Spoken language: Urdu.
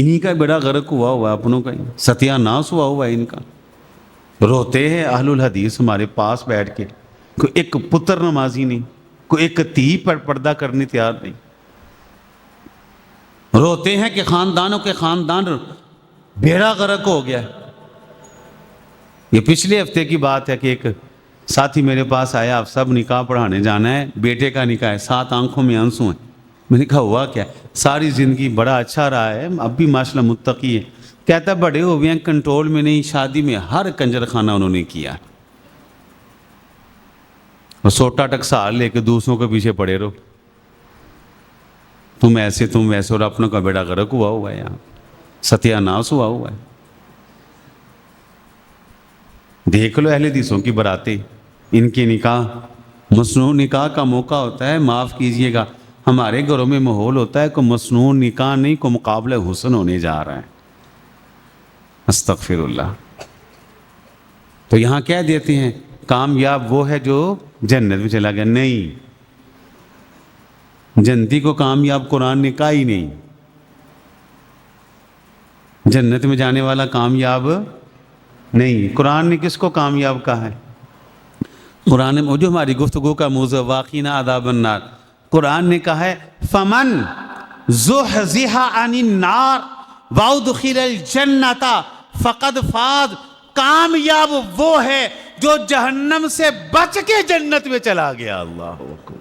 انہی کا بیڑا غرق ہوا ہے اپنوں کا، ستیہ ناس ہوا ہے ان کا۔ روتے ہیں اہل الحدیث ہمارے پاس بیٹھ کے، کوئی ایک پتر نمازی نہیں، کوئی ایک تھی پر پردہ کرنے تیار نہیں۔ روتے ہیں کہ خاندانوں کے خاندان بیڑا غرق ہو گیا۔ یہ پچھلے ہفتے کی بات ہے کہ ایک ساتھی میرے پاس آیا، آپ سب نکاح پڑھانے جانا ہے، بیٹے کا نکاح ہے، 7 آنکھوں میں آنسو ہیں۔ میں نے کہا ہوا کیا؟ ساری زندگی بڑا اچھا رہا ہے، اب بھی ماشاءاللہ متقی ہے۔ کہتا بڑے ہو گئے ہیں، کنٹرول میں نہیں، شادی میں ہر کنجر خانہ انہوں نے کیا، اور سوٹا ٹکسال لے کے دوسروں کے پیچھے پڑے رہو، تم ایسے تم ویسے، اور اپنا کا بیڑا غرق ہوا ہے، یہاں ستیہ ناس ہوا ہے۔ دیکھ لو اہل حدیثوں کی براتیں، ان کے نکاح مصنوع نکاح کا موقع ہوتا ہے، معاف کیجئے گا ہمارے گھروں میں ماحول ہوتا ہے کہ مصنوع نکاح نہیں، کو مقابلہ حسن ہونے جا رہا ہے، استغفر اللہ۔ تو یہاں کہہ دیتے ہیں کامیاب وہ ہے جو جنت میں چلا گیا، نہیں، جنتی کو کامیاب قرآن نے کہا ہی نہیں، جنت میں جانے والا کامیاب نہیں۔ قرآن نے کس کو کامیاب کہا ہے؟ قرآن نے، جو ہماری گفتگو کا موضوع واقعین عذاب النار، قرآن نے کہا ہے فمن زحزح عن النار وادخل الجنۃ فقد فاز، کامیاب وہ ہے جو جہنم سے بچ کے جنت میں چلا گیا۔ اللہ اکبر۔